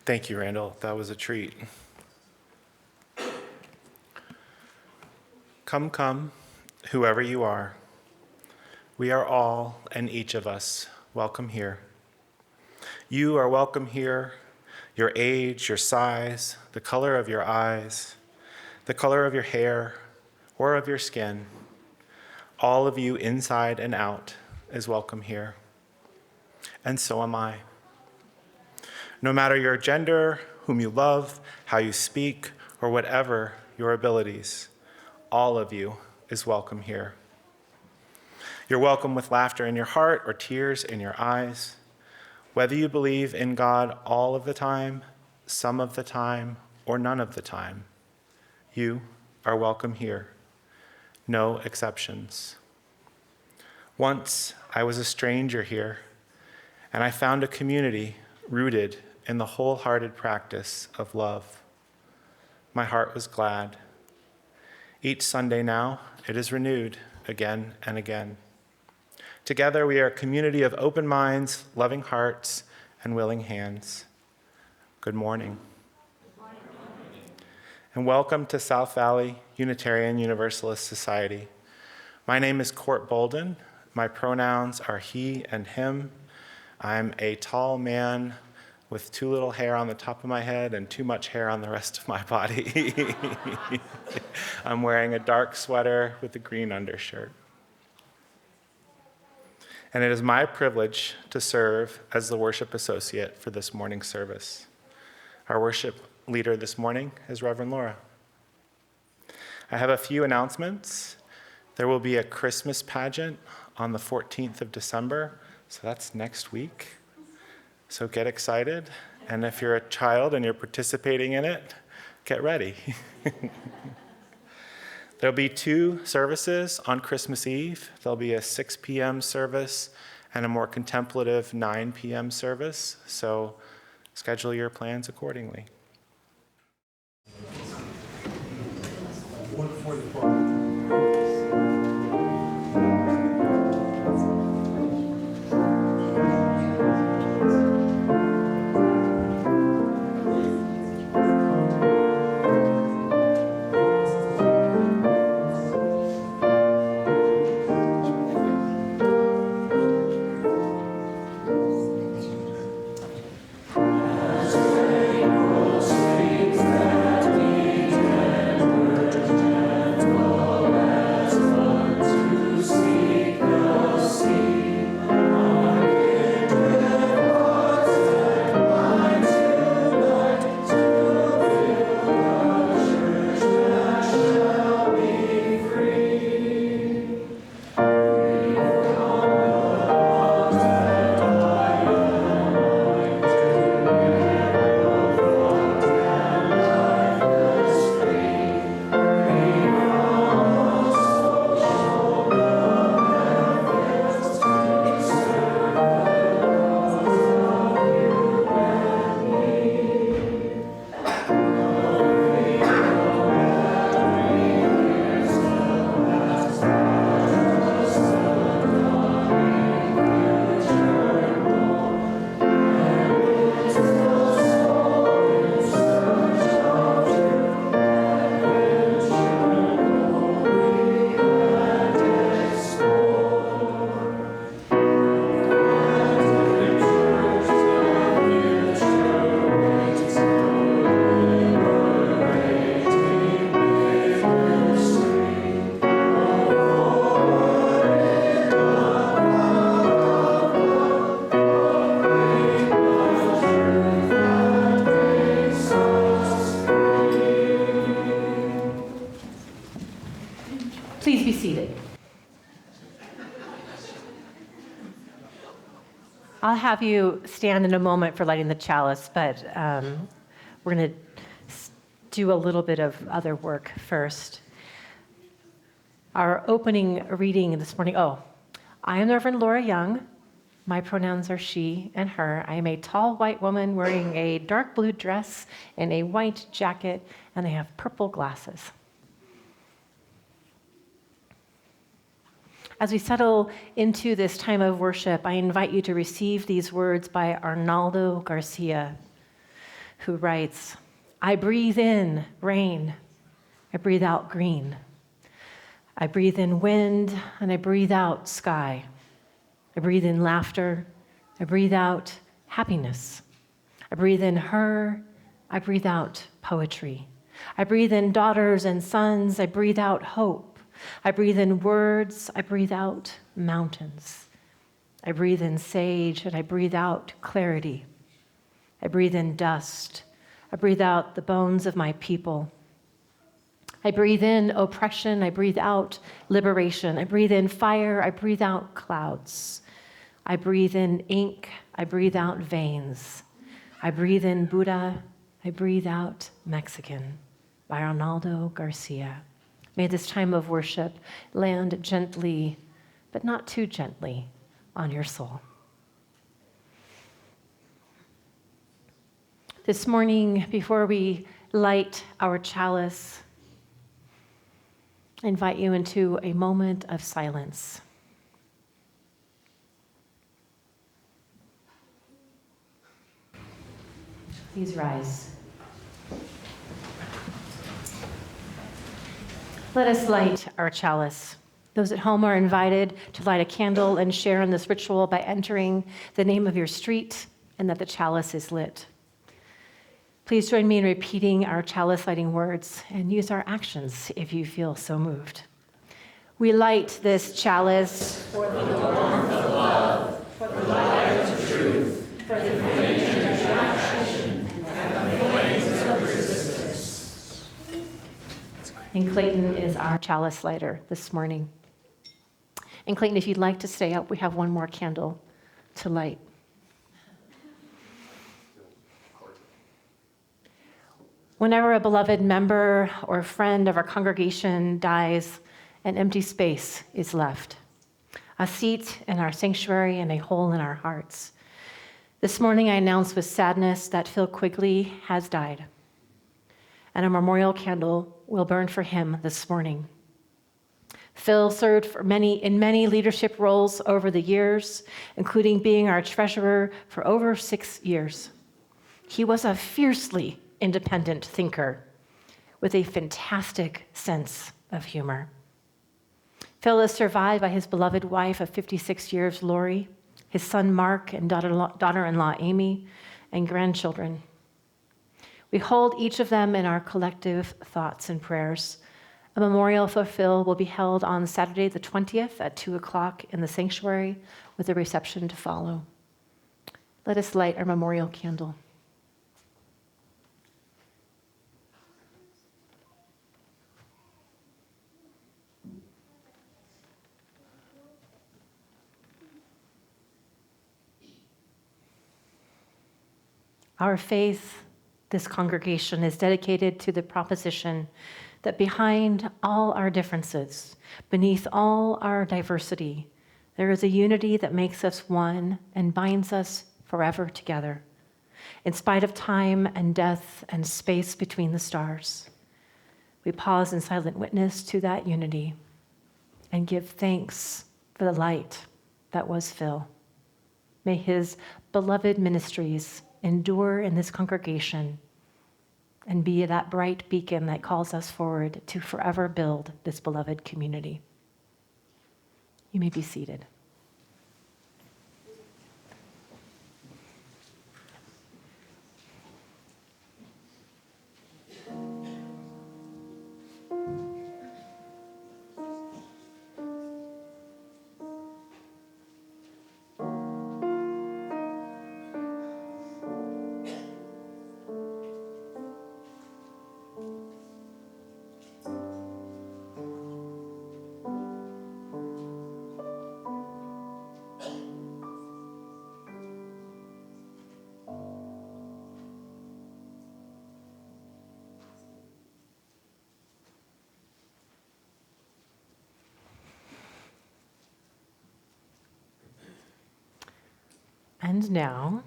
Thank you, Randall. That was a treat. Come, come, whoever you are. We are all and each of us welcome here. You are welcome here, your age, your size, the color of your eyes, the color of your hair or of your skin. All of you inside and out is welcome here. And so am I. No matter your gender, whom you love, how you speak, or whatever your abilities, all of you is welcome here. You're welcome with laughter in your heart or tears in your eyes. Whether you believe in God all of the time, some of the time, or none of the time, you are welcome here. No exceptions. Once I was a stranger here, and I found a community rooted in the wholehearted practice of love. My heart was glad. Each Sunday now, it is renewed again and again. Together, we are a community of open minds, loving hearts, and willing hands. Good morning. And welcome to South Valley Unitarian Universalist Society. My name is Cortney Bouldin. My pronouns are he and him. I'm a tall man with too little hair on the top of my head and too much hair on the rest of my body. I'm wearing a dark sweater with a green undershirt. And it is my privilege to serve as the worship associate for this morning's service. Our worship leader this morning is Reverend Lora. I have a few announcements. There will be a Christmas pageant on the 14th of December, so that's next week. So get excited, and if you're a child and you're participating in it, get ready. There'll be 2 services on Christmas Eve. There'll be a 6 p.m. service and a more contemplative 9 p.m. service, so schedule your plans accordingly. Please be seated. I'll have you stand in a moment for lighting the chalice, but we're going to do a little bit of other work first. Our opening reading this morning, I am the Reverend Lora Young. My pronouns are she and her. I am a tall white woman wearing a dark blue dress and a white jacket, and I have purple glasses. As we settle into this time of worship, I invite you to receive these words by Arnoldo Garcia, who writes, I breathe in rain, I breathe out green. I breathe in wind, and I breathe out sky. I breathe in laughter, I breathe out happiness. I breathe in her, I breathe out poetry. I breathe in daughters and sons, I breathe out hope. I breathe in words, I breathe out mountains. I breathe in sage, and I breathe out clarity. I breathe in dust, I breathe out the bones of my people. I breathe in oppression, I breathe out liberation. I breathe in fire, I breathe out clouds. I breathe in ink, I breathe out veins. I breathe in Buddha, I breathe out Mexican. By Arnoldo Garcia. May this time of worship land gently, but not too gently, on your soul. This morning, before we light our chalice, I invite you into a moment of silence. Please rise. Let us light our chalice. Those at home are invited to light a candle and share in this ritual by entering the name of your street and that the chalice is lit. Please join me in repeating our chalice lighting words and use our actions if you feel so moved. We light this chalice for the warmth of love, for the light of truth, for the flame of action, and the flames of resistance. And Clayton is our chalice lighter this morning. And Clayton, if you'd like to stay up, we have one more candle to light. Whenever a beloved member or friend of our congregation dies, an empty space is left, a seat in our sanctuary and a hole in our hearts. This morning I announced with sadness that Phil Quigley has died, and a memorial candle will burn for him this morning. Phil served in many leadership roles over the years, including being our treasurer for over 6 years. He was a fiercely independent thinker with a fantastic sense of humor. Phil is survived by his beloved wife of 56 years, Lori, his son Mark and daughter-in-law Amy, and grandchildren. We hold each of them in our collective thoughts and prayers. A memorial for Phil will be held on Saturday the 20th at 2 o'clock in the sanctuary with a reception to follow. Let us light our memorial candle. Our faith, this congregation, is dedicated to the proposition that behind all our differences, beneath all our diversity, there is a unity that makes us one and binds us forever together, in spite of time and death and space between the stars. We pause in silent witness to that unity and give thanks for the light that was Phil. May his beloved ministries endure in this congregation and be that bright beacon that calls us forward to forever build this beloved community. You may be seated. And now,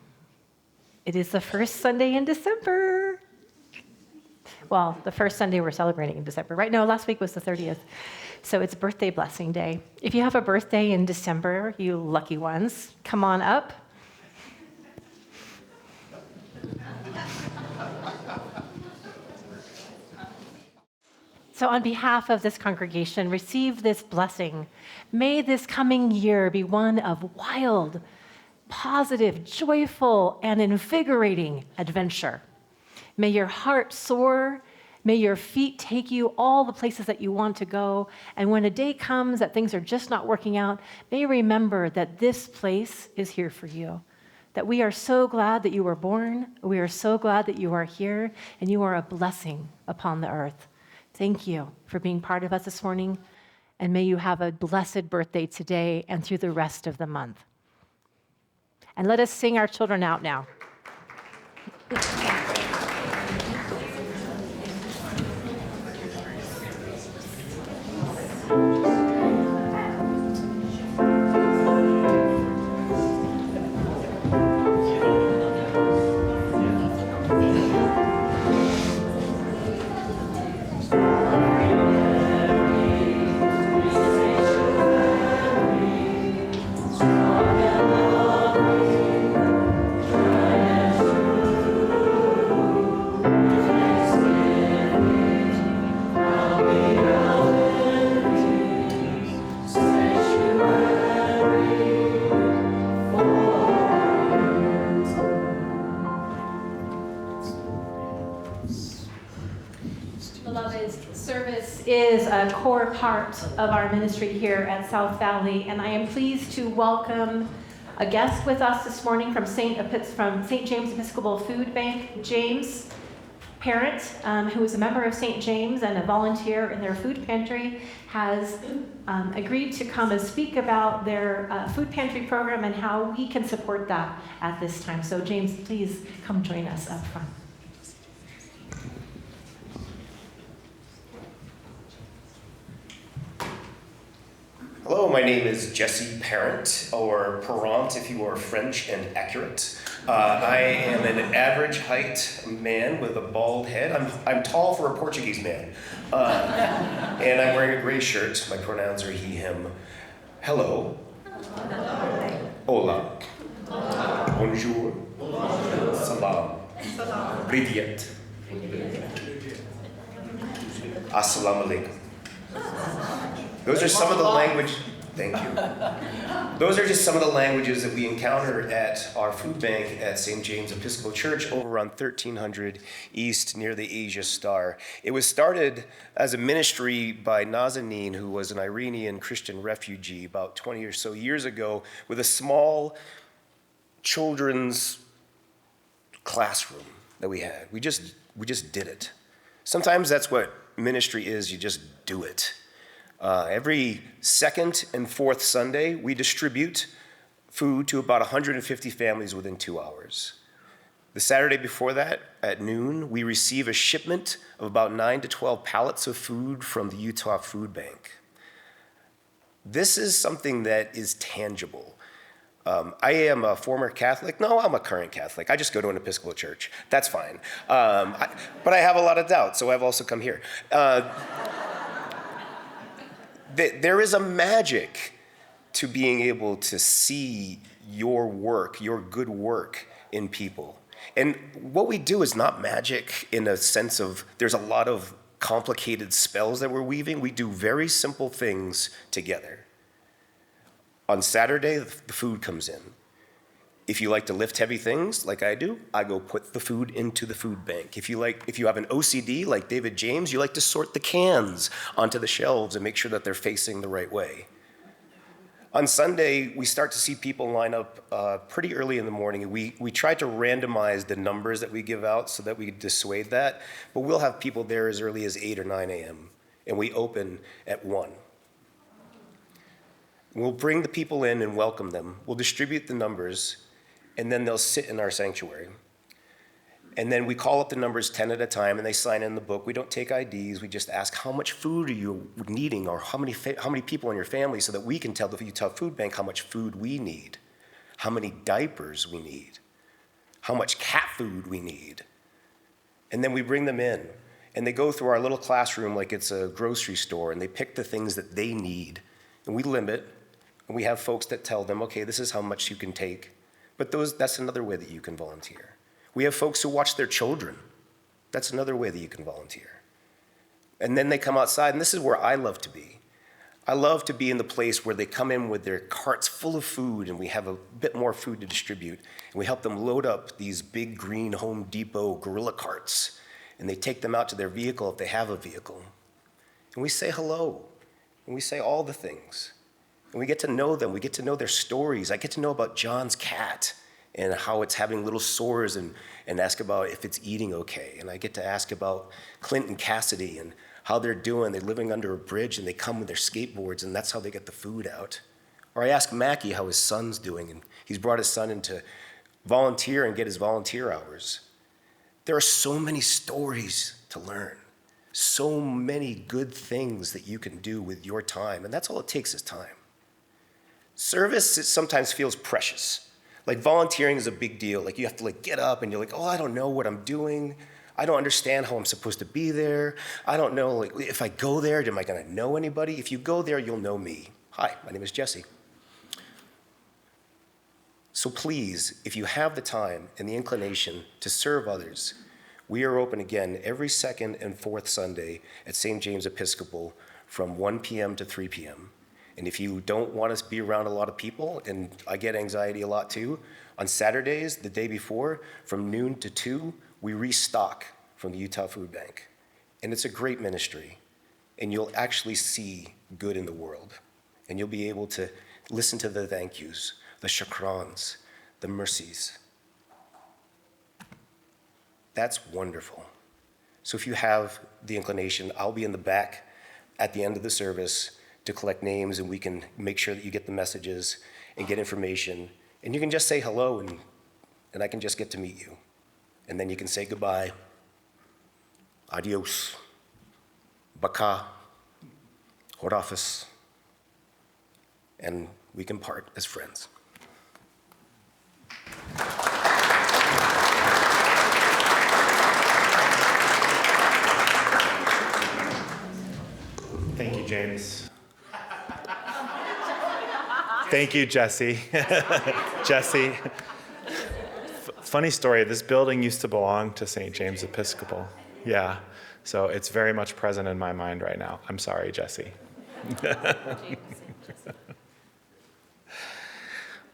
it is the first Sunday in December. Well, the first Sunday we're celebrating in December, right? No, last week was the 30th. So it's birthday blessing day. If you have a birthday in December, you lucky ones, come on up. So on behalf of this congregation, receive this blessing. May this coming year be one of wild, positive, joyful, and invigorating adventure. May your heart soar. May your feet take you all the places that you want to go. And when a day comes that things are just not working out, may you remember that this place is here for you. That we are so glad that you were born. We are so glad that you are here, and you are a blessing upon the earth. Thank you for being part of us this morning, and may you have a blessed birthday today and through the rest of the month. And let us sing our children out now. Is a core part of our ministry here at South Valley, and I am pleased to welcome a guest with us this morning from St. James Episcopal Food Bank. James Parent, who is a member of St. James and a volunteer in their food pantry, has agreed to come and speak about their food pantry program and how we can support that at this time. So James, please come join us up front. Hello, my name is Jesse Parent, or Parent if you are French and accurate. I am an average height man with a bald head. I'm tall for a Portuguese man. And I'm wearing a gray shirt. My pronouns are he, him. Hello. Hola. Bonjour. Salam. Privyet. Assalamu alaikum. Those are some of the language. Thank you. Those are just some of the languages that we encounter at our food bank at St. James Episcopal Church over on 1300 East near the Asia Star. It was started as a ministry by Nazanin, who was an Iranian Christian refugee about 20 or so years ago, with a small children's classroom that we had. We just did it. Sometimes that's what ministry is. You just do it. Every second and fourth Sunday, we distribute food to about 150 families within 2 hours. The Saturday before that, at noon, we receive a shipment of about 9 to 12 pallets of food from the Utah Food Bank. This is something that is tangible. I am a former Catholic. No, I'm a current Catholic. I just go to an Episcopal church. That's fine. But I have a lot of doubts, so I've also come here. There is a magic to being able to see your work, your good work in people. And what we do is not magic in a sense of there's a lot of complicated spells that we're weaving. We do very simple things together. On Saturday, the food comes in. If you like to lift heavy things like I do, I go put the food into the food bank. If you have an OCD like David James, you like to sort the cans onto the shelves and make sure that they're facing the right way. On Sunday, we start to see people line up pretty early in the morning. We try to randomize the numbers that we give out so that we dissuade that, but we'll have people there as early as 8 or 9 a.m., and we open at 1. We'll bring the people in and welcome them. We'll distribute the numbers, and then they'll sit in our sanctuary. And then we call up the numbers 10 at a time, and they sign in the book. We don't take IDs. We just ask, how much food are you needing, or how many people in your family, so that we can tell the Utah Food Bank how much food we need. how many diapers we need, how much cat food we need. And then we bring them in, and they go through our little classroom like it's a grocery store, and they pick the things that they need, and we limit, and we have folks that tell them, okay, this is how much you can take. But that's another way that you can volunteer. We have folks who watch their children. That's another way that you can volunteer. And then they come outside, and this is where I love to be. I love to be in the place where they come in with their carts full of food, and we have a bit more food to distribute, and we help them load up these big green Home Depot gorilla carts, and they take them out to their vehicle if they have a vehicle. And we say hello, and we say all the things. And we get to know them, we get to know their stories. I get to know about John's cat and how it's having little sores, and ask about if it's eating okay. And I get to ask about Clint and Cassidy and how they're doing. They're living under a bridge, and they come with their skateboards, and that's how they get the food out. Or I ask Mackie how his son's doing, and he's brought his son in to volunteer and get his volunteer hours. There are so many stories to learn, so many good things that you can do with your time, and that's all it takes is time. Service, it sometimes feels precious. Like volunteering is a big deal. Like you have to get up and you're like, oh, I don't know what I'm doing. I don't understand how I'm supposed to be there. I don't know if I go there, am I gonna know anybody? If you go there, you'll know me. Hi, my name is Jesse. So please, if you have the time and the inclination to serve others, we are open again every second and fourth Sunday at St. James Episcopal from 1 p.m. to 3 p.m. And if you don't want to be around a lot of people, and I get anxiety a lot too, on Saturdays, the day before, from noon to 2, we restock from the Utah Food Bank. And it's a great ministry. And you'll actually see good in the world. And you'll be able to listen to the thank yous, the shakrans, the mercies. That's wonderful. So if you have the inclination, I'll be in the back at the end of the service to collect names, and we can make sure that you get the messages and get information. And you can just say hello, and I can just get to meet you. And then you can say goodbye, adios, baka, horafis, and we can part as friends. Thank you, James. Thank you, Jesse. Jesse. Funny story, this building used to belong to St. James Episcopal. Yeah, so it's very much present in my mind right now. I'm sorry, Jesse.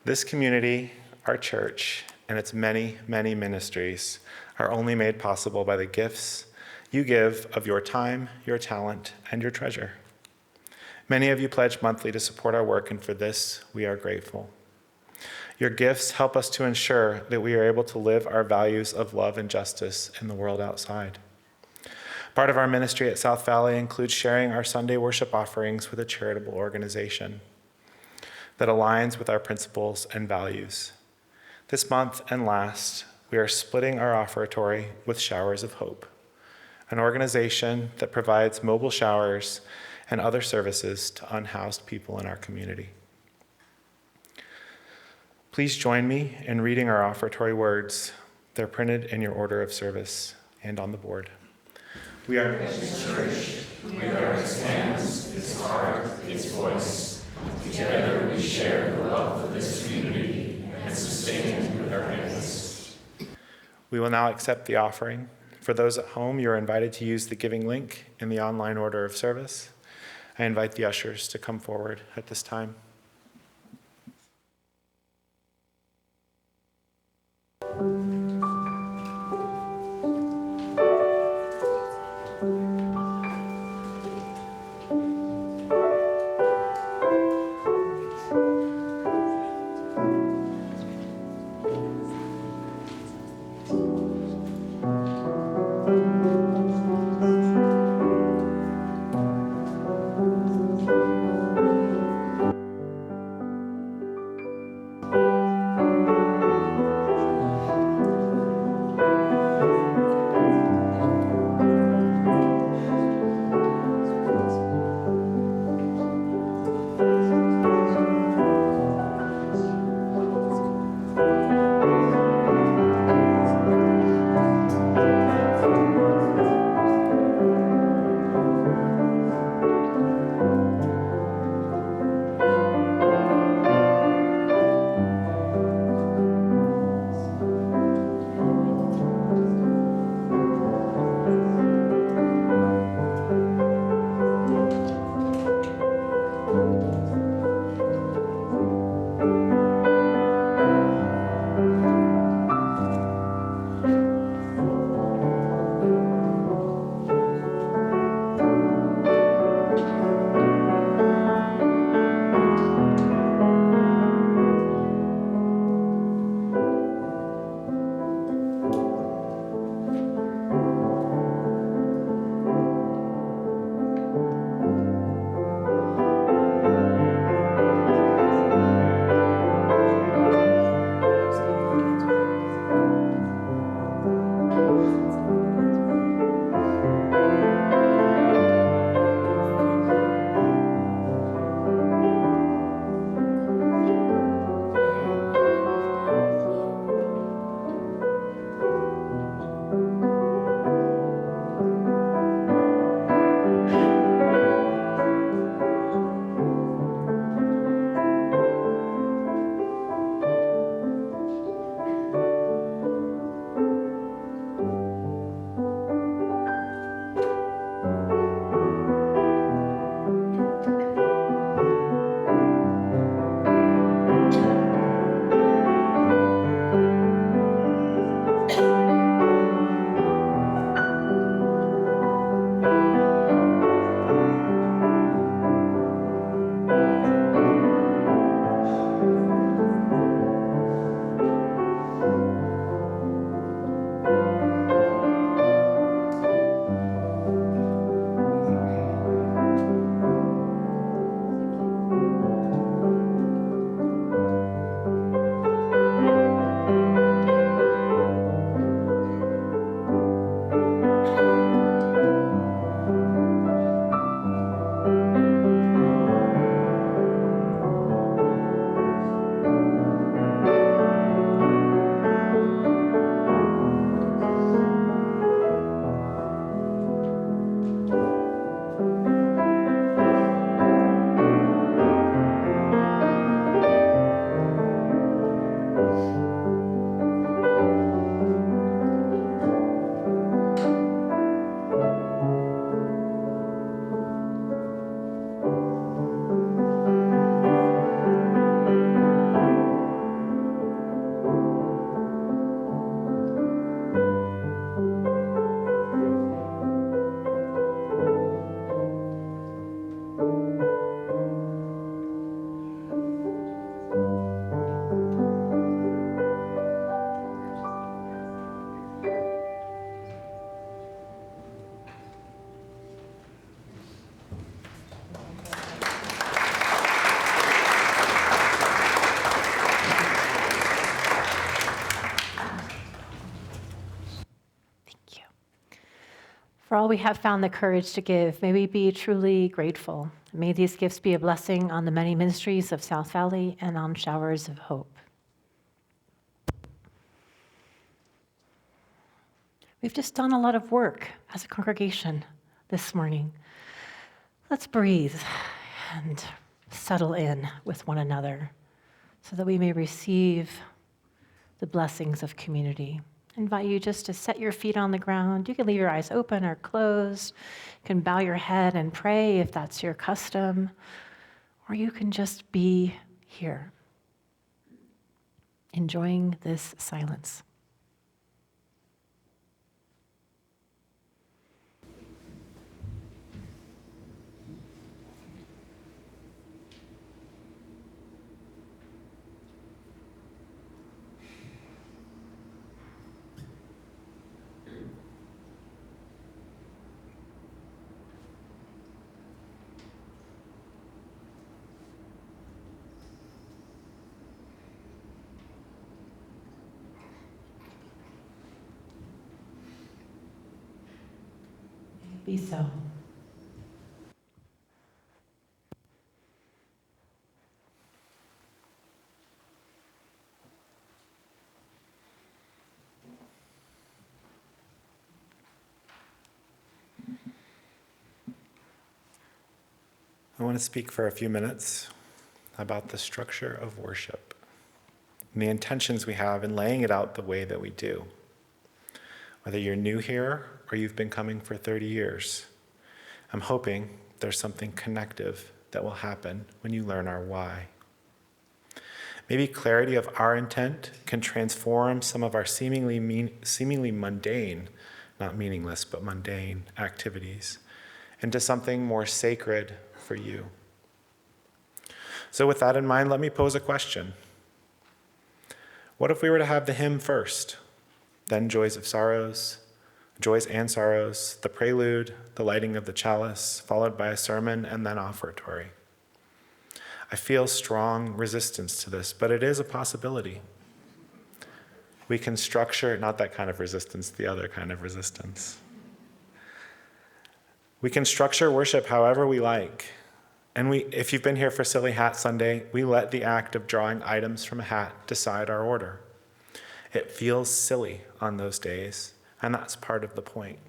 This community, our church, and its many, many ministries are only made possible by the gifts you give of your time, your talent, and your treasure. Many of you pledge monthly to support our work, and for this, we are grateful. Your gifts help us to ensure that we are able to live our values of love and justice in the world outside. Part of our ministry at South Valley includes sharing our Sunday worship offerings with a charitable organization that aligns with our principles and values. This month and last, we are splitting our offertory with Showers of Hope, an organization that provides mobile showers and other services to unhoused people in our community. Please join me in reading our offertory words. They're printed in your order of service and on the board. We are His church, we are its hands, its heart, its voice. Together we share the love of this community and sustain it with our hands. We will now accept the offering. For those at home, you're invited to use the giving link in the online order of service. I invite the ushers to come forward at this time. we have found the courage to give, may we be truly grateful. May these gifts be a blessing on the many ministries of South Valley and on Showers of Hope. We've just done a lot of work as a congregation this morning. Let's breathe and settle in with one another so that we may receive the blessings of community. I invite you just to set your feet on the ground. You can leave your eyes open or closed. You can bow your head and pray if that's your custom, or you can just be here, enjoying this silence. Be so. I want to speak for a few minutes about the structure of worship and the intentions we have in laying it out the way that we do. Whether you're new here or you've been coming for 30 years, I'm hoping there's something connective that will happen when you learn our why. Maybe clarity of our intent can transform some of our seemingly mundane, not meaningless, but mundane activities into something more sacred for you. So with that in mind, let me pose a question. What if we were to have the hymn first, then joys and sorrows, the prelude, the lighting of the chalice, followed by a sermon, and then offertory? I feel strong resistance to this, but it is a possibility. We can structure, not that kind of resistance, the other kind of resistance. We can structure worship however we like. And if you've been here for Silly Hat Sunday, we let the act of drawing items from a hat decide our order. It feels silly on those days, and that's part of the point.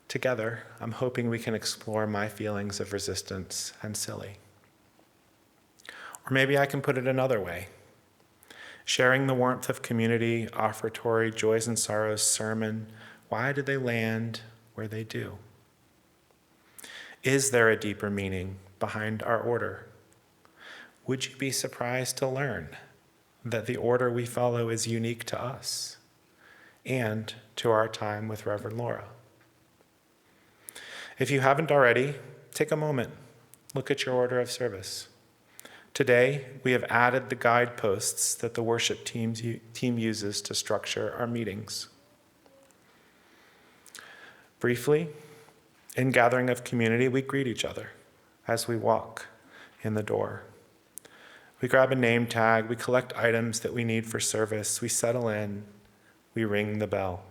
Together, I'm hoping we can explore my feelings of resistance and silly. Or maybe I can put it another way. Sharing the warmth of community, offertory, joys and sorrows, sermon, why do they land where they do? Is there a deeper meaning behind our order? Would you be surprised to learn that the order we follow is unique to us and to our time with Reverend Lora? If you haven't already, take a moment, look at your order of service. Today, we have added the guideposts that the worship team uses to structure our meetings. Briefly, in gathering of community, we greet each other as we walk in the door. We grab a name tag, we collect items that we need for service, we settle in, we ring the bell.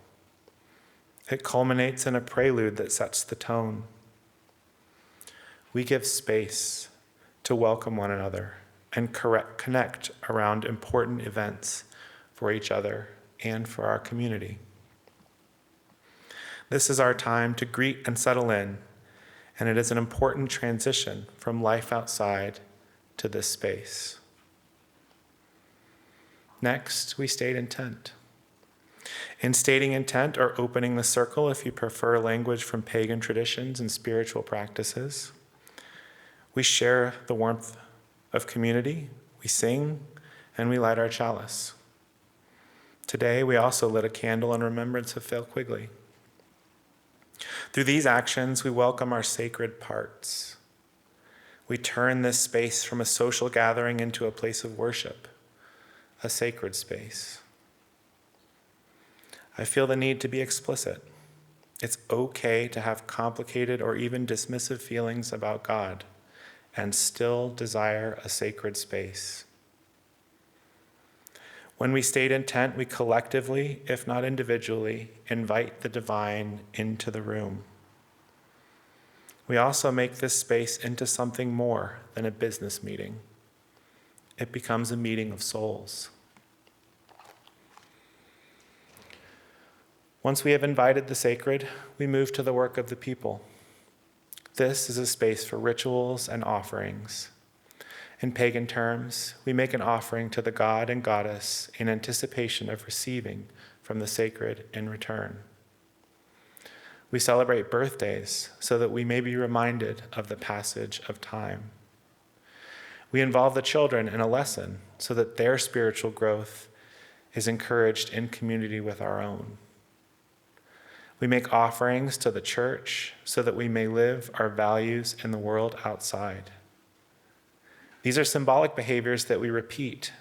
It culminates in a prelude that sets the tone. We give space to welcome one another and connect around important events for each other and for our community. This is our time to greet and settle in, and it is an important transition from life outside to this space. Next, we state intent. In stating intent, or opening the circle if you prefer language from pagan traditions and spiritual practices, we share the warmth of community, we sing, and we light our chalice. Today, we also lit a candle in remembrance of Phil Quigley. Through these actions, we welcome our sacred parts. We turn this space from a social gathering into a place of worship, a sacred space. I feel the need to be explicit. It's okay to have complicated or even dismissive feelings about God and still desire a sacred space. When we state intent, we collectively, if not individually, invite the divine into the room. We also make this space into something more than a business meeting. It becomes a meeting of souls. Once we have invited the sacred, we move to the work of the people. This is a space for rituals and offerings. In pagan terms, we make an offering to the god and goddess in anticipation of receiving from the sacred in return. We celebrate birthdays so that we may be reminded of the passage of time. We involve the children in a lesson so that their spiritual growth is encouraged in community with our own. We make offerings to the church so that we may live our values in the world outside. These are symbolic behaviors that we repeat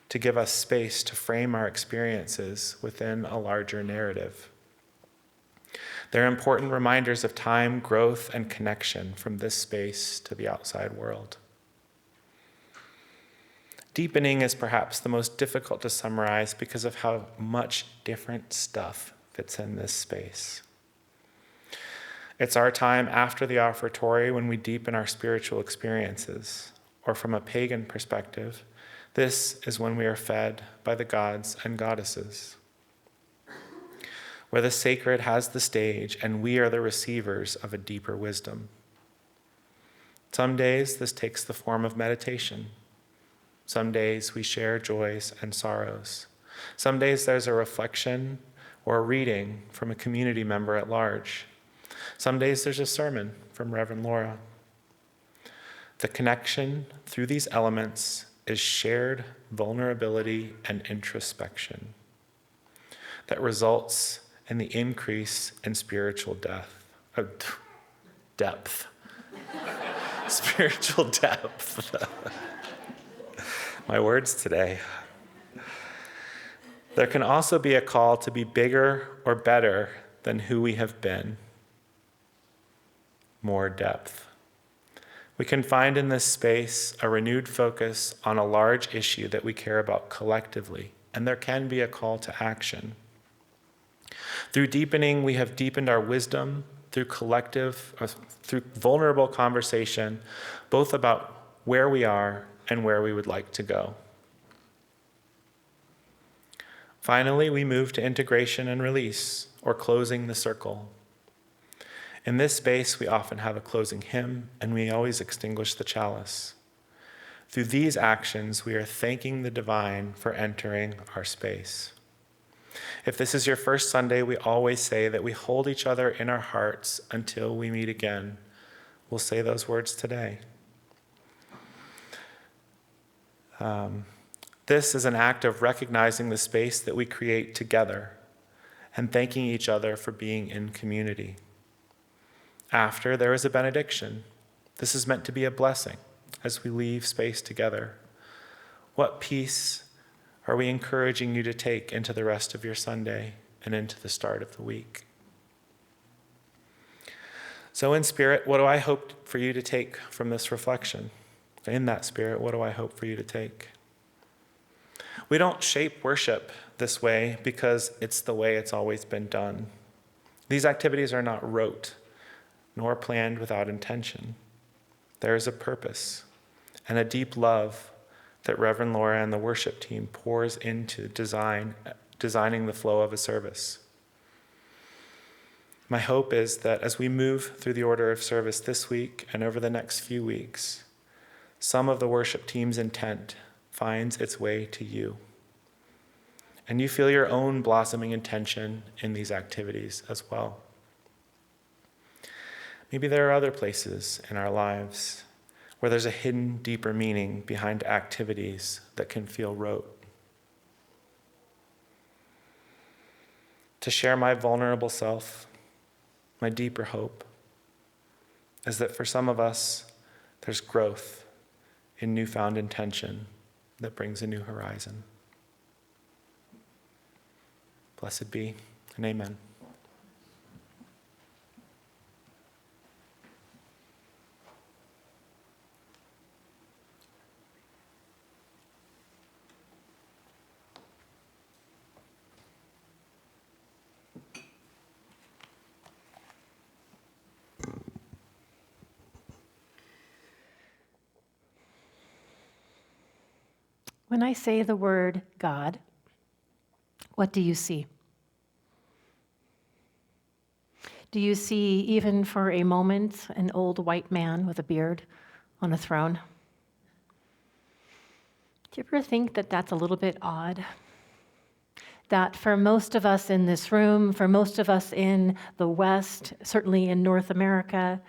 to give us space to frame our experiences within a larger narrative. They're important reminders of time, growth, and connection from this space to the outside world. Deepening is perhaps the most difficult to summarize because of how much different stuff fits in this space. It's our time after the offertory when we deepen our spiritual experiences, or from a pagan perspective, this is when we are fed by the gods and goddesses, where the sacred has the stage and we are the receivers of a deeper wisdom. Some days this takes the form of meditation. Some days we share joys and sorrows. Some days there's a reflection or a reading from a community member at large. Some days there's a sermon from Reverend Lora. The connection through these elements is shared vulnerability and introspection that results in the increase in spiritual depth. Spiritual depth. My words today. There can also be a call to be bigger or better than who we have been. More depth. We can find in this space a renewed focus on a large issue that we care about collectively, and there can be a call to action. Through deepening, we have deepened our wisdom through vulnerable conversation, both about where we are and where we would like to go. Finally, we move to integration and release, or closing the circle. In this space, we often have a closing hymn, and we always extinguish the chalice. Through these actions, we are thanking the divine for entering our space. If this is your first Sunday, we always say that we hold each other in our hearts until we meet again. We'll say those words today. This is an act of recognizing the space that we create together and thanking each other for being in community. After, there is a benediction. This is meant to be a blessing as we leave space together. What peace are we encouraging you to take into the rest of your Sunday and into the start of the week? So in spirit, what do I hope for you to take from this reflection? In that spirit, what do I hope for you to take? We don't shape worship this way because it's the way it's always been done. These activities are not rote, nor planned without intention. There is a purpose and a deep love that Reverend Lora and the worship team pours into designing the flow of a service. My hope is that as we move through the order of service this week and over the next few weeks, some of the worship team's intent finds its way to you. And you feel your own blossoming intention in these activities as well. Maybe there are other places in our lives where there's a hidden, deeper meaning behind activities that can feel rote. To share my vulnerable self, my deeper hope is that for some of us, there's growth in newfound intention that brings a new horizon. Blessed be, and amen. When I say the word God, what do you see? Do you see, even for a moment, an old white man with a beard on a throne? Do you ever think that that's a little bit odd? That for most of us in this room, for most of us in the West, certainly in North America,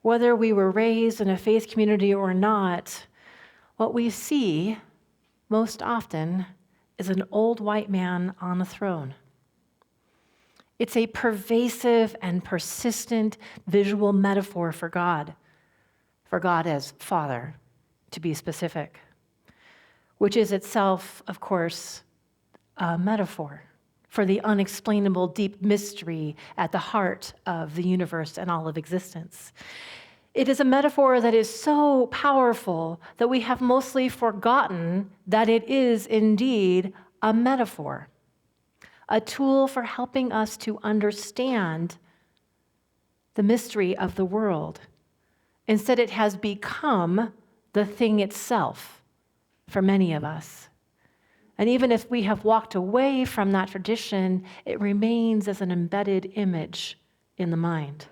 whether we were raised in a faith community or not, what we see most often is an old white man on a throne. It's a pervasive and persistent visual metaphor for God as Father, to be specific, which is itself, of course, a metaphor for the unexplainable deep mystery at the heart of the universe and all of existence. It is a metaphor that is so powerful that we have mostly forgotten that it is indeed a metaphor, a tool for helping us to understand the mystery of the world. Instead, it has become the thing itself for many of us. And even if we have walked away from that tradition, it remains as an embedded image in the mind.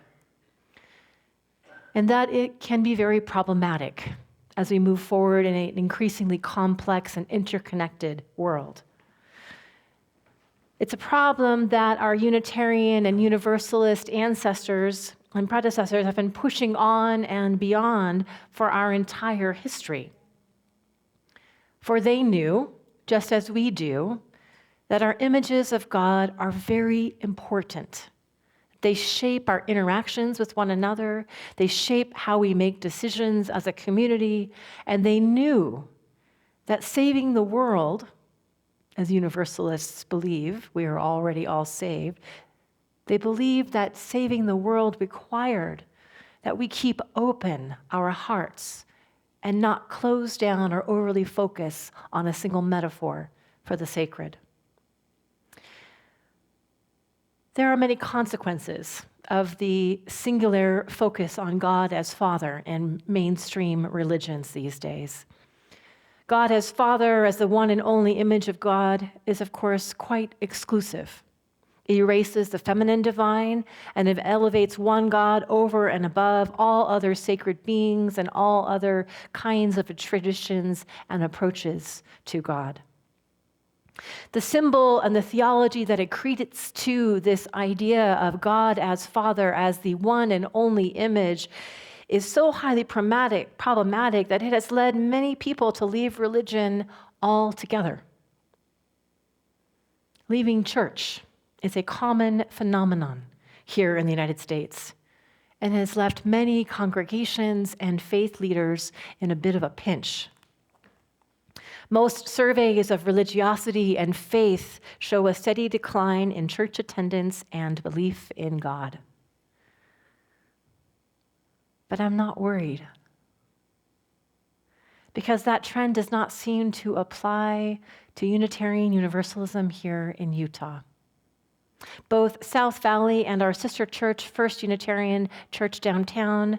And that it can be very problematic as we move forward in an increasingly complex and interconnected world. It's a problem that our Unitarian and Universalist ancestors and predecessors have been pushing on and beyond for our entire history. For they knew, just as we do, that our images of God are very important. They shape our interactions with one another. They shape how we make decisions as a community. And they knew that saving the world, as Universalists believe, we are already all saved, they believed that saving the world required that we keep open our hearts and not close down or overly focus on a single metaphor for the sacred. There are many consequences of the singular focus on God as Father in mainstream religions these days. God as Father, as the one and only image of God, is of course quite exclusive. It erases the feminine divine and it elevates one God over and above all other sacred beings and all other kinds of traditions and approaches to God. The symbol and the theology that accredits to this idea of God as Father, as the one and only image, is so highly problematic that it has led many people to leave religion altogether. Leaving church is a common phenomenon here in the United States and has left many congregations and faith leaders in a bit of a pinch. Most surveys of religiosity and faith show a steady decline in church attendance and belief in God. But I'm not worried, because that trend does not seem to apply to Unitarian Universalism here in Utah. Both South Valley and our sister church, First Unitarian Church downtown,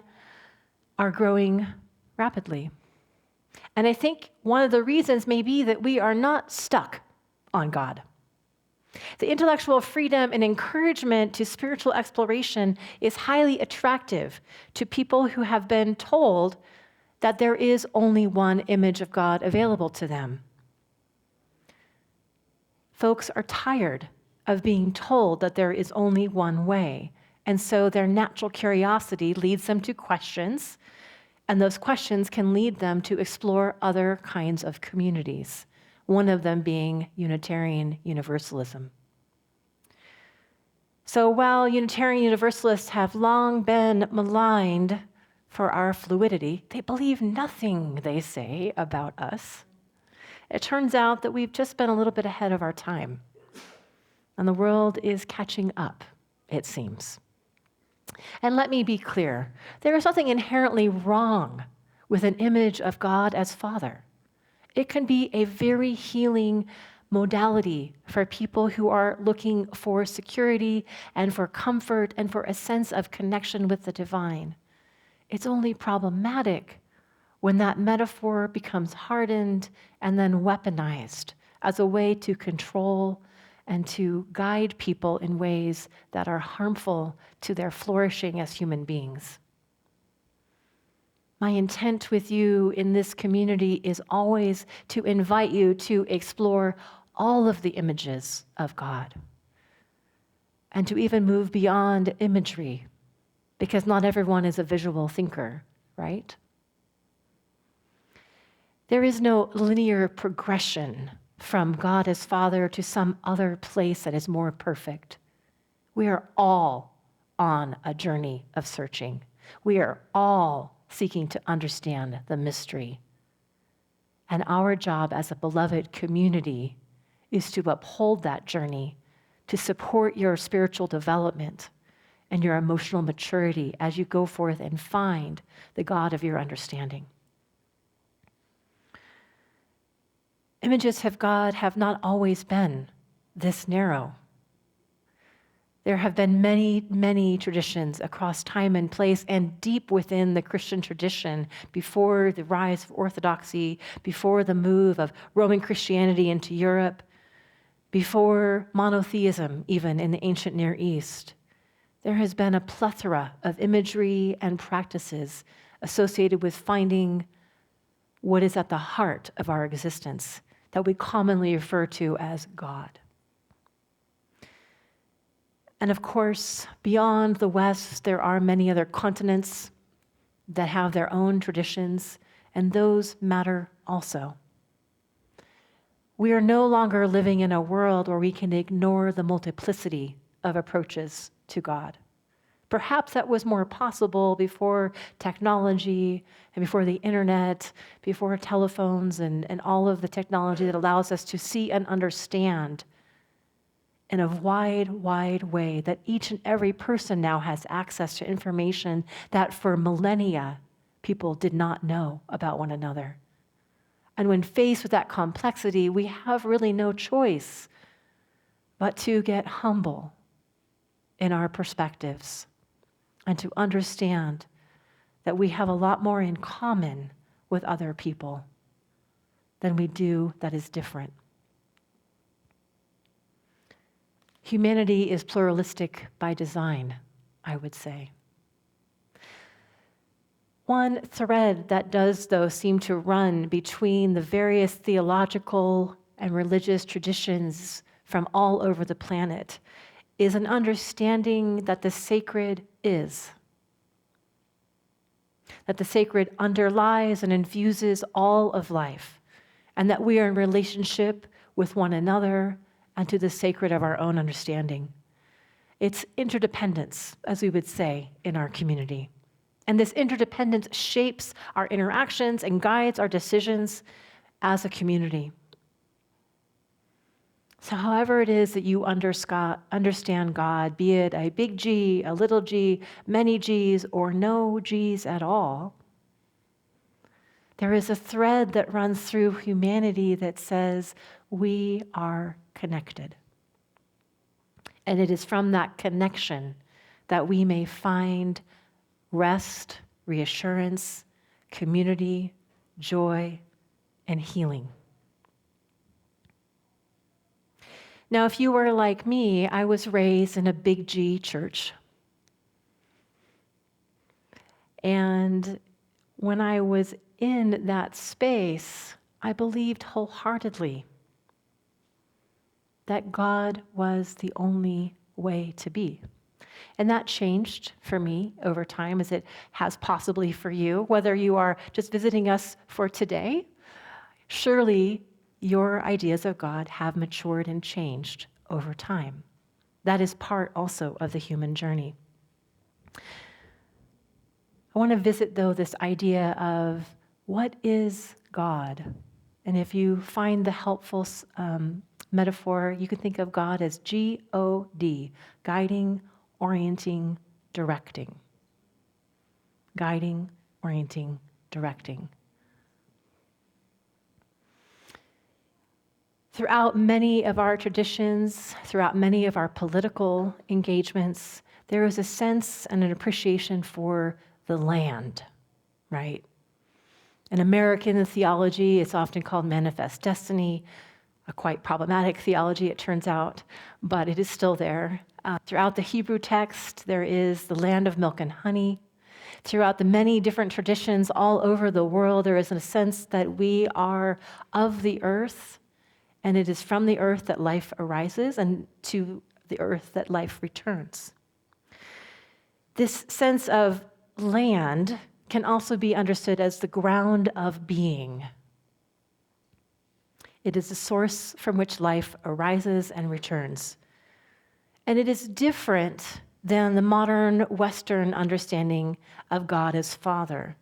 are growing rapidly. And I think one of the reasons may be that we are not stuck on God. The intellectual freedom and encouragement to spiritual exploration is highly attractive to people who have been told that there is only one image of God available to them. Folks are tired of being told that there is only one way, and so their natural curiosity leads them to questions, and those questions can lead them to explore other kinds of communities, one of them being Unitarian Universalism. So while Unitarian Universalists have long been maligned for our fluidity, they believe nothing they say about us. It turns out that we've just been a little bit ahead of our time, and the world is catching up, it seems. And let me be clear, there is nothing inherently wrong with an image of God as Father. It can be a very healing modality for people who are looking for security and for comfort and for a sense of connection with the divine. It's only problematic when that metaphor becomes hardened and then weaponized as a way to control and to guide people in ways that are harmful to their flourishing as human beings. My intent with you in this community is always to invite you to explore all of the images of God and to even move beyond imagery, because not everyone is a visual thinker, right? There is no linear progression from God as Father to some other place that is more perfect. We are all on a journey of searching. We are all seeking to understand the mystery. And our job as a beloved community is to uphold that journey, to support your spiritual development and your emotional maturity as you go forth and find the God of your understanding. Images of God have not always been this narrow. There have been many, many traditions across time and place and deep within the Christian tradition before the rise of Orthodoxy, before the move of Roman Christianity into Europe, before monotheism even in the ancient Near East. There has been a plethora of imagery and practices associated with finding what is at the heart of our existence that we commonly refer to as God. And of course, beyond the West, there are many other continents that have their own traditions, and those matter also. We are no longer living in a world where we can ignore the multiplicity of approaches to God. Perhaps that was more possible before technology and before the internet, before telephones and all of the technology that allows us to see and understand in a wide, wide way that each and every person now has access to information that for millennia people did not know about one another. And when faced with that complexity, we have really no choice but to get humble in our perspectives and to understand that we have a lot more in common with other people than we do that is different. Humanity is pluralistic by design, I would say. One thread that does, though, seem to run between the various theological and religious traditions from all over the planet is an understanding that the sacred is, that the sacred underlies and infuses all of life, and that we are in relationship with one another and to the sacred of our own understanding. It's interdependence, as we would say in our community. And this interdependence shapes our interactions and guides our decisions as a community. So however it is that you understand God, be it a big G, a little g, many G's, or no G's at all, there is a thread that runs through humanity that says we are connected. And it is from that connection that we may find rest, reassurance, community, joy, and healing. Now, if you were like me, I was raised in a big G church. And when I was in that space, I believed wholeheartedly that God was the only way to be. And that changed for me over time, as it has possibly for you. Whether you are just visiting us for today, surely your ideas of God have matured and changed over time. That is part also of the human journey. I want to visit, though, this idea of what is God? And if you find the helpful metaphor, you can think of God as G-O-D, guiding, orienting, directing. Guiding, orienting, directing. Throughout many of our traditions, throughout many of our political engagements, there is a sense and an appreciation for the land, right? In American theology, it's often called manifest destiny, a quite problematic theology, it turns out, but it is still there. Throughout the Hebrew text, there is the land of milk and honey. Throughout the many different traditions all over the world, there is a sense that we are of the earth, and it is from the earth that life arises, and to the earth that life returns. This sense of land can also be understood as the ground of being. It is the source from which life arises and returns. And it is different than the modern Western understanding of God as Father.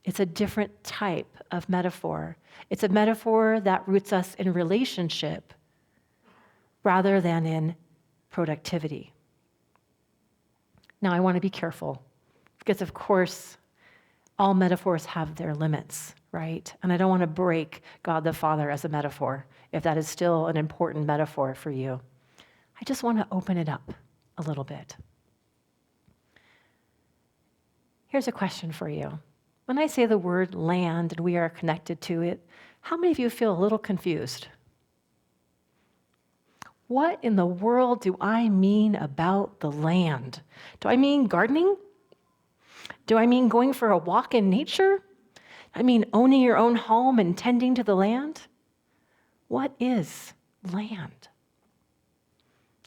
It's a different type of metaphor. It's a metaphor that roots us in relationship rather than in productivity. Now, I want to be careful because, of course, all metaphors have their limits, right? And I don't want to break God the Father as a metaphor, if that is still an important metaphor for you. I just want to open it up a little bit. Here's a question for you. When I say the word land and we are connected to it, how many of you feel a little confused? What in the world do I mean about the land? Do I mean gardening? Do I mean going for a walk in nature? I mean owning your own home and tending to the land? What is land?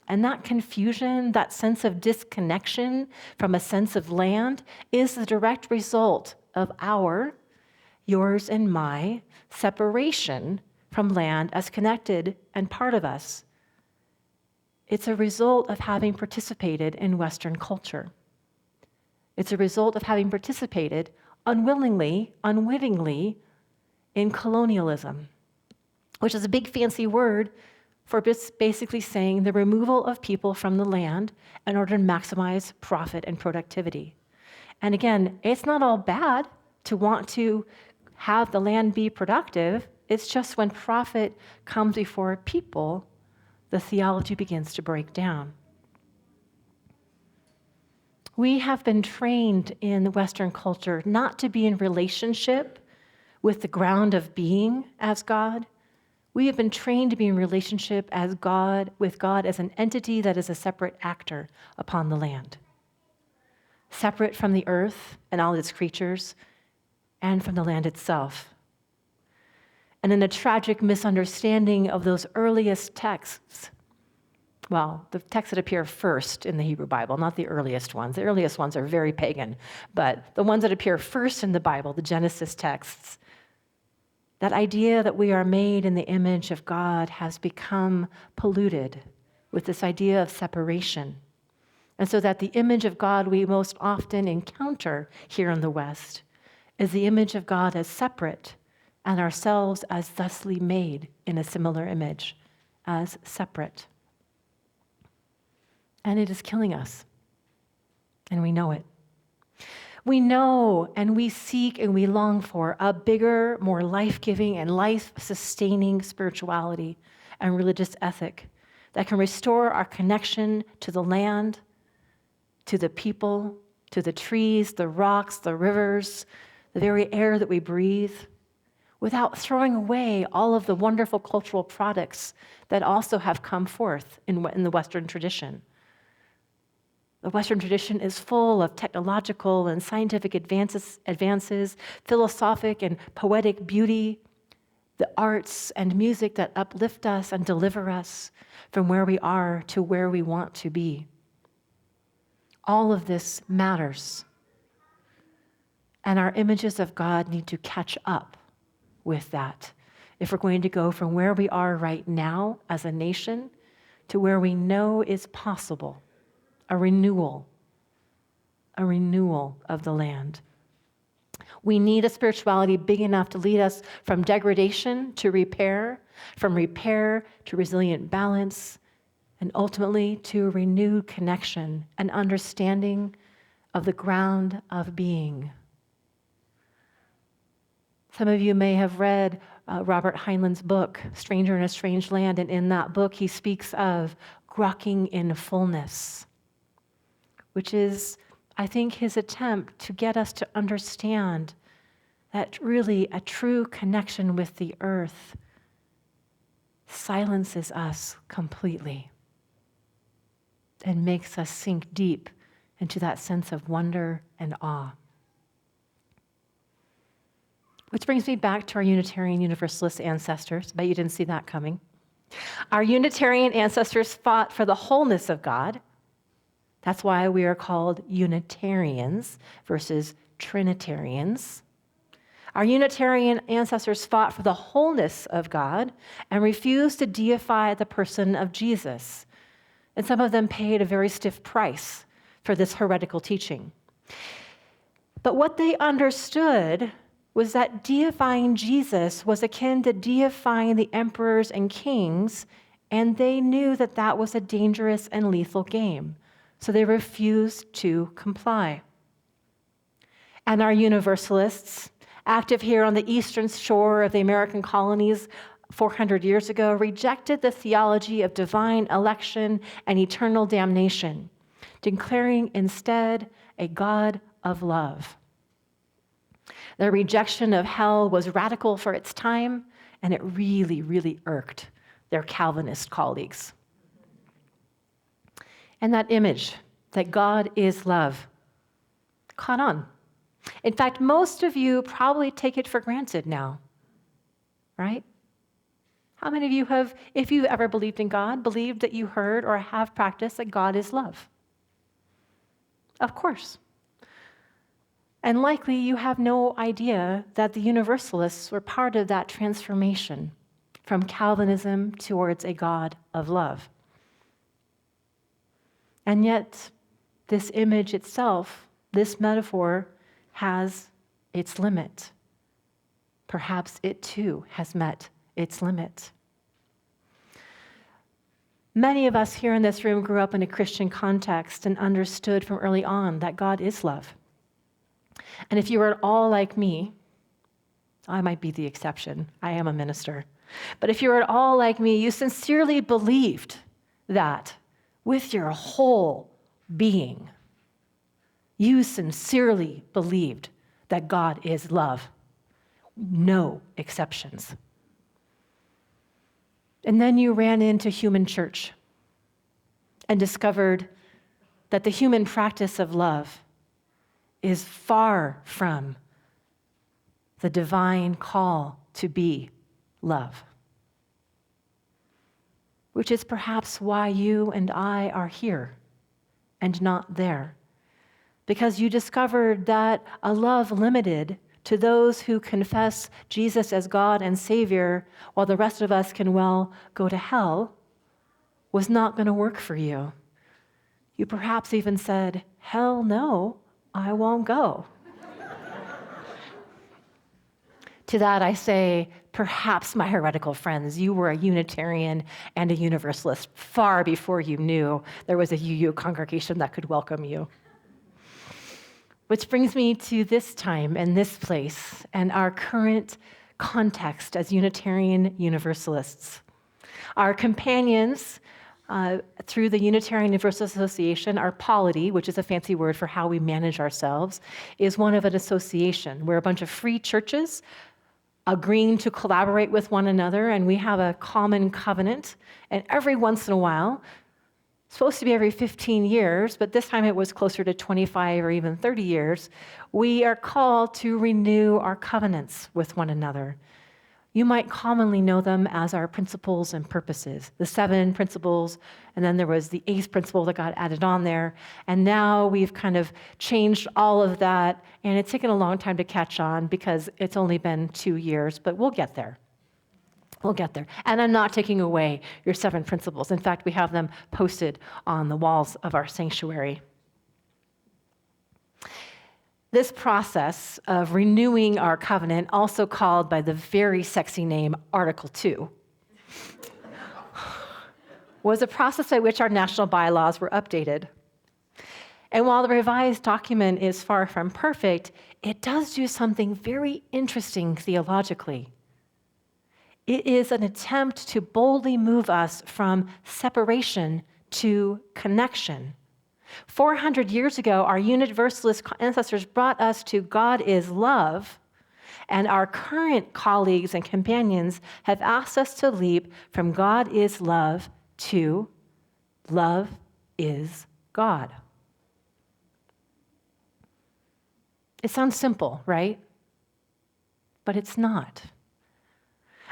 And that confusion, that sense of disconnection from a sense of land is the direct result of yours and my separation from land as connected and part of us. It's a result of having participated in Western culture. It's a result of having participated unwittingly in colonialism, which is a big fancy word for basically saying the removal of people from the land in order to maximize profit and productivity. And again, it's not all bad to want to have the land be productive. It's just when profit comes before people, the theology begins to break down. We have been trained in the Western culture not to be in relationship with the ground of being as God. We have been trained to be in relationship with God as an entity that is a separate actor upon the land, separate from the earth and all its creatures, and from the land itself. And in a tragic misunderstanding of those earliest texts, well, the texts that appear first in the Hebrew Bible, not the earliest ones. The earliest ones are very pagan, but the ones that appear first in the Bible, the Genesis texts, that idea that we are made in the image of God has become polluted with this idea of separation. And so that the image of God we most often encounter here in the West is the image of God as separate and ourselves as thusly made in a similar image, as separate. And it is killing us, and we know it. We know and we seek and we long for a bigger, more life-giving and life-sustaining spirituality and religious ethic that can restore our connection to the land, to the people, to the trees, the rocks, the rivers, the very air that we breathe, without throwing away all of the wonderful cultural products that also have come forth in the Western tradition. The Western tradition is full of technological and scientific advances, philosophic and poetic beauty, the arts and music that uplift us and deliver us from where we are to where we want to be. All of this matters. And our images of God need to catch up with that if we're going to go from where we are right now as a nation to where we know is possible. A renewal of the land. We need a spirituality big enough to lead us from degradation to repair, from repair to resilient balance, and ultimately to a renewed connection and understanding of the ground of being. Some of you may have read Robert Heinlein's book, Stranger in a Strange Land, and in that book he speaks of grokking in fullness, which is, I think, his attempt to get us to understand that really a true connection with the earth silences us completely and makes us sink deep into that sense of wonder and awe. Which brings me back to our Unitarian Universalist ancestors. Bet you didn't see that coming. Our Unitarian ancestors fought for the wholeness of God. That's why we are called Unitarians versus Trinitarians. Our Unitarian ancestors fought for the wholeness of God and refused to deify the person of Jesus. And some of them paid a very stiff price for this heretical teaching. But what they understood was that deifying Jesus was akin to deifying the emperors and kings, and they knew that that was a dangerous and lethal game. So they refused to comply. And our Universalists, active here on the eastern shore of the American colonies 400 years ago, rejected the theology of divine election and eternal damnation, declaring instead a God of love. Their rejection of hell was radical for its time, and it really, really irked their Calvinist colleagues. And that image that God is love caught on. In fact, most of you probably take it for granted now, right? How many of you have, if you ever believed in God, believed that you heard or have practiced that God is love? Of course. And likely you have no idea that the Universalists were part of that transformation from Calvinism towards a God of love. And yet, this image itself, this metaphor, has its limit. Perhaps it too has met its limit. Many of us here in this room grew up in a Christian context and understood from early on that God is love. And if you were at all like me, I might be the exception. I am a minister. But if you were at all like me, you sincerely believed that with your whole being. You sincerely believed that God is love. No exceptions. And then you ran into human church and discovered that the human practice of love is far from the divine call to be love. Which is perhaps why you and I are here and not there. Because you discovered that a love limited to those who confess Jesus as God and Savior, while the rest of us can well go to hell, was not going to work for you. You perhaps even said, hell no, I won't go. To that I say, perhaps, my heretical friends, you were a Unitarian and a Universalist far before you knew there was a UU congregation that could welcome you. Which brings me to this time and this place and our current context as Unitarian Universalists. Our companions through the Unitarian Universalist Association, our polity, which is a fancy word for how we manage ourselves, is one of an association. We're a bunch of free churches agreeing to collaborate with one another, and we have a common covenant. And every once in a while, supposed to be every 15 years, but this time it was closer to 25 or even 30 years, we are called to renew our covenants with one another. You might commonly know them as our principles and purposes, the 7 principles, and then there was the 8th principle that got added on there. And now we've kind of changed all of that, and it's taken a long time to catch on because it's only been 2 years, but we'll get there. We'll get there. And I'm not taking away your 7 principles. In fact, we have them posted on the walls of our sanctuary. This process of renewing our covenant, also called by the very sexy name Article 2, was a process by which our national bylaws were updated. And while the revised document is far from perfect, it does do something very interesting theologically. It is an attempt to boldly move us from separation to connection. 400 years ago, our Universalist ancestors brought us to God is love, And our current colleagues and companions have asked us to leap from God is love to love is God. It sounds simple, right? But it's not.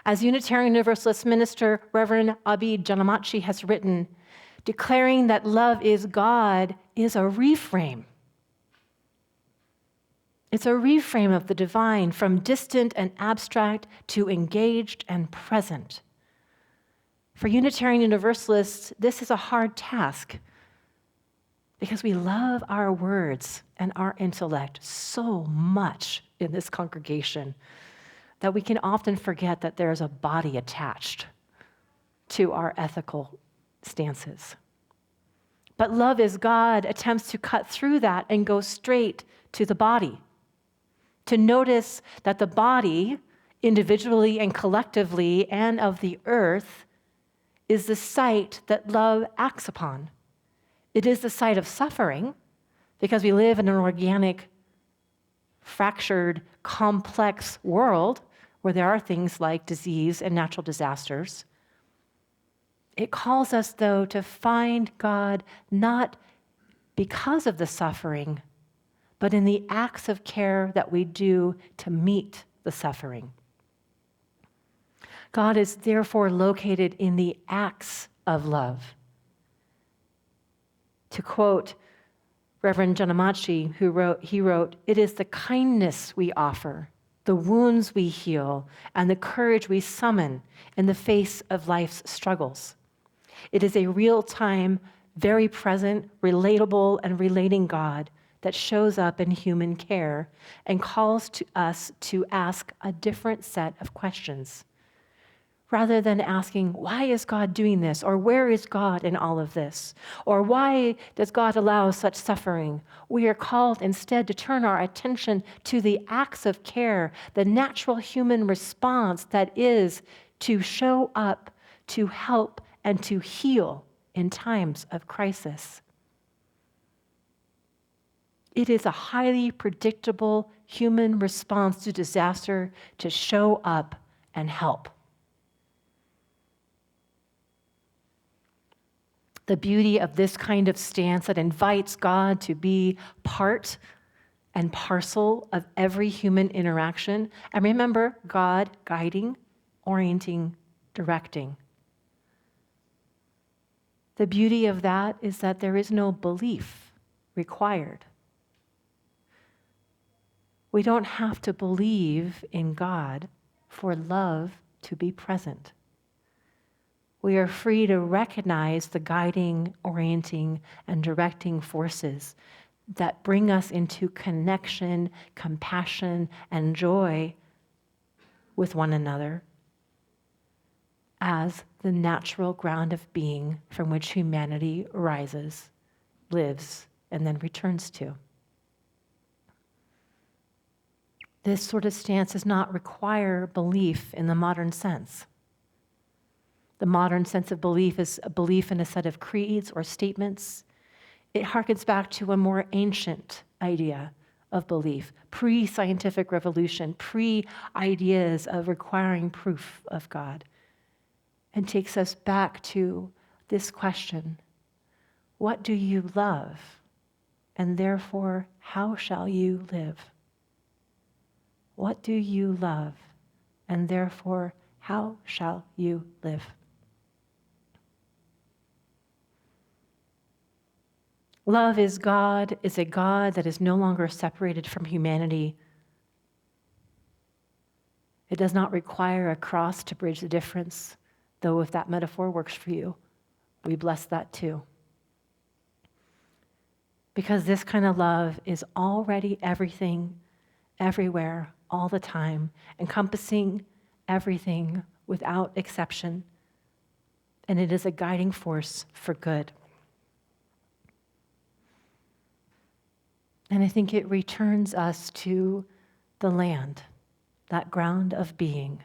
As Unitarian Universalist minister Reverend Abid Janamachi has written, declaring that love is God is a reframe. It's a reframe of the divine from distant and abstract to engaged and present. For Unitarian Universalists, this is a hard task because we love our words and our intellect so much in this congregation that we can often forget that there's a body attached to our ethical stances. But love is God attempts to cut through that and go straight to the body, to notice that the body, individually and collectively and of the earth, is the site that love acts upon. It is the site of suffering, because we live in an organic, fractured, complex world where there are things like disease and natural disasters. It calls us, though, to find God not because of the suffering, but in the acts of care that we do to meet the suffering. God is therefore located in the acts of love. To quote Reverend Janamachi, he wrote, "It is the kindness we offer, the wounds we heal, and the courage we summon in the face of life's struggles. It is a real-time, very present, relatable, and relating God that shows up in human care and calls to us to ask a different set of questions. Rather than asking, why is God doing this? Or where is God in all of this? Or why does God allow such suffering? We are called instead to turn our attention to the acts of care, the natural human response that is to show up, to help, and to heal in times of crisis. It is a highly predictable human response to disaster to show up and help. The beauty of this kind of stance that invites God to be part and parcel of every human interaction. And remember, God guiding, orienting, directing. The beauty of that is that there is no belief required. We don't have to believe in God for love to be present. We are free to recognize the guiding, orienting, and directing forces that bring us into connection, compassion, and joy with one another as the natural ground of being from which humanity rises, lives, and then returns to. This sort of stance does not require belief in the modern sense. The modern sense of belief is a belief in a set of creeds or statements. It harkens back to a more ancient idea of belief, pre-scientific revolution, pre-ideas of requiring proof of God, and takes us back to this question: what do you love? And therefore, how shall you live? What do you love? And therefore, how shall you live? Love is a God that is no longer separated from humanity. It does not require a cross to bridge the difference, though if that metaphor works for you, we bless that too. Because this kind of love is already everything, everywhere, all the time, encompassing everything without exception, and it is a guiding force for good. And I think it returns us to the land, that ground of being,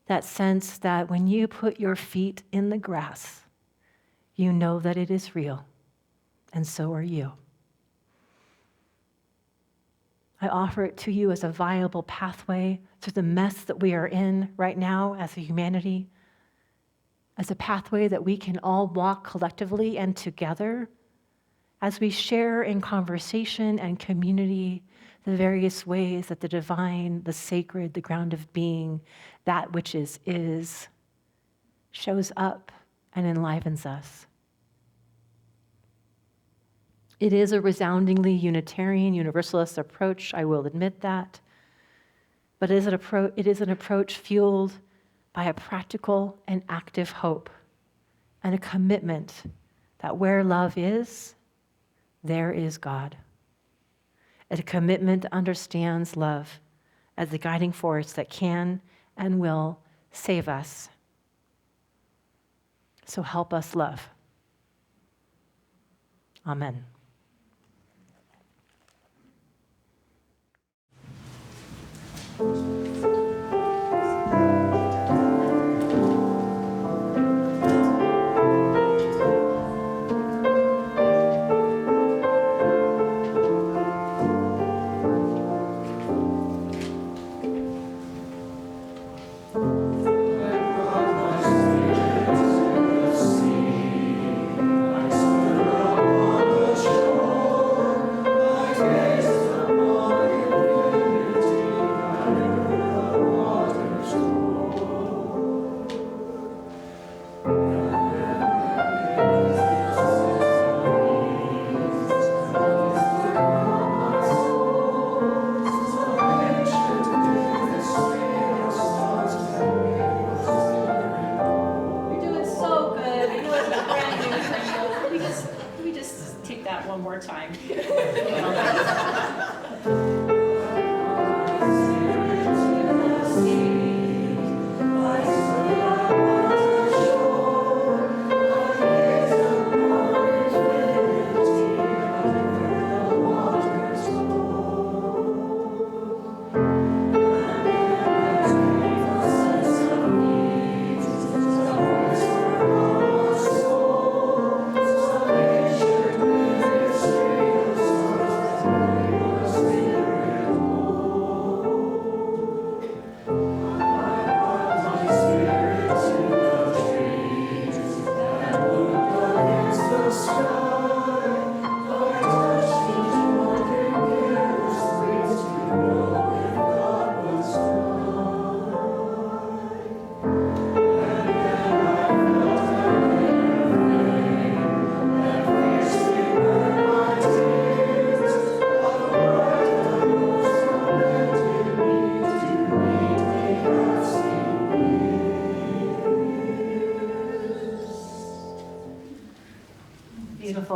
that sense that when you put your feet in the grass, you know that it is real, and so are you. I offer it to you as a viable pathway through the mess that we are in right now as a humanity, as a pathway that we can all walk collectively and together as we share in conversation and community the various ways that the divine, the sacred, the ground of being, that which is, shows up and enlivens us. It is a resoundingly Unitarian, Universalist approach, I will admit that, but it is an approach fueled by a practical and active hope and a commitment that where love is, there is God. A commitment that understands love as the guiding force that can and will save us. So help us love. Amen.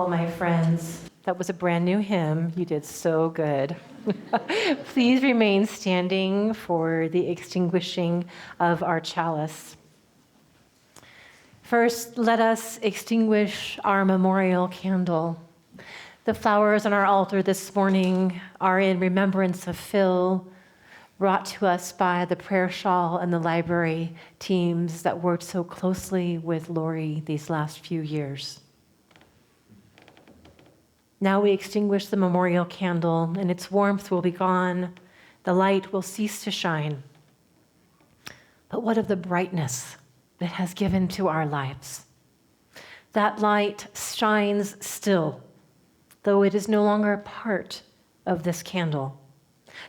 My friends, that was a brand new hymn. You did so good. Please remain standing for the extinguishing of our chalice. First, let us extinguish our memorial candle. The flowers on our altar this morning are in remembrance of Phil, brought to us by the prayer shawl and the library teams that worked so closely with Lori these last few years. Now we extinguish the memorial candle, and its warmth will be gone. The light will cease to shine. But what of the brightness that has given to our lives? That light shines still, though it is no longer part of this candle.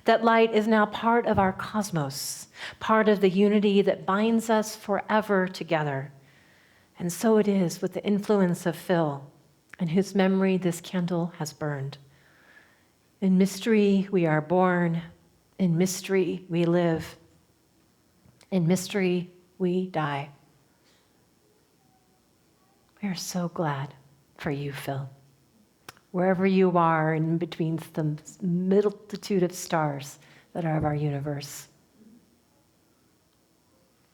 That light is now part of our cosmos, part of the unity that binds us forever together. And so it is with the influence of Phil, in whose memory this candle has burned. In mystery we are born, in mystery we live, in mystery we die. We are so glad for you, Phil. Wherever you are in between the multitude of stars that are of our universe,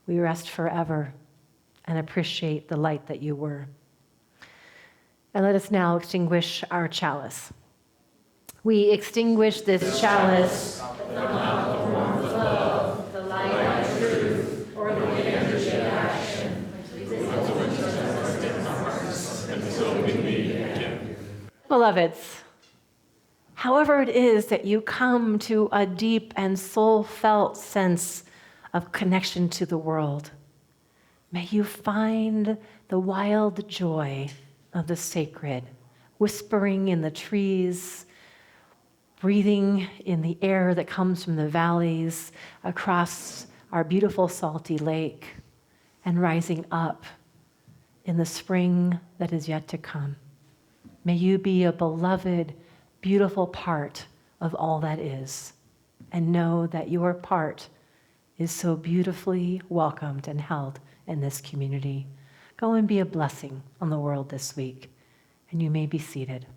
we rest forever and appreciate the light that you were. And let us now extinguish our chalice. We extinguish this chalice, the warmth of love, the light of truth, or the energy of action, until we meet again. Beloveds, However it is that you come to a deep and soul-felt sense of connection to the world, may you find the wild joy of the sacred, whispering in the trees, breathing in the air that comes from the valleys across our beautiful salty lake, and rising up in the spring that is yet to come. May you be a beloved, beautiful part of all that is, and know that your part is so beautifully welcomed and held in this community. Go and be a blessing on the world this week, and you may be seated.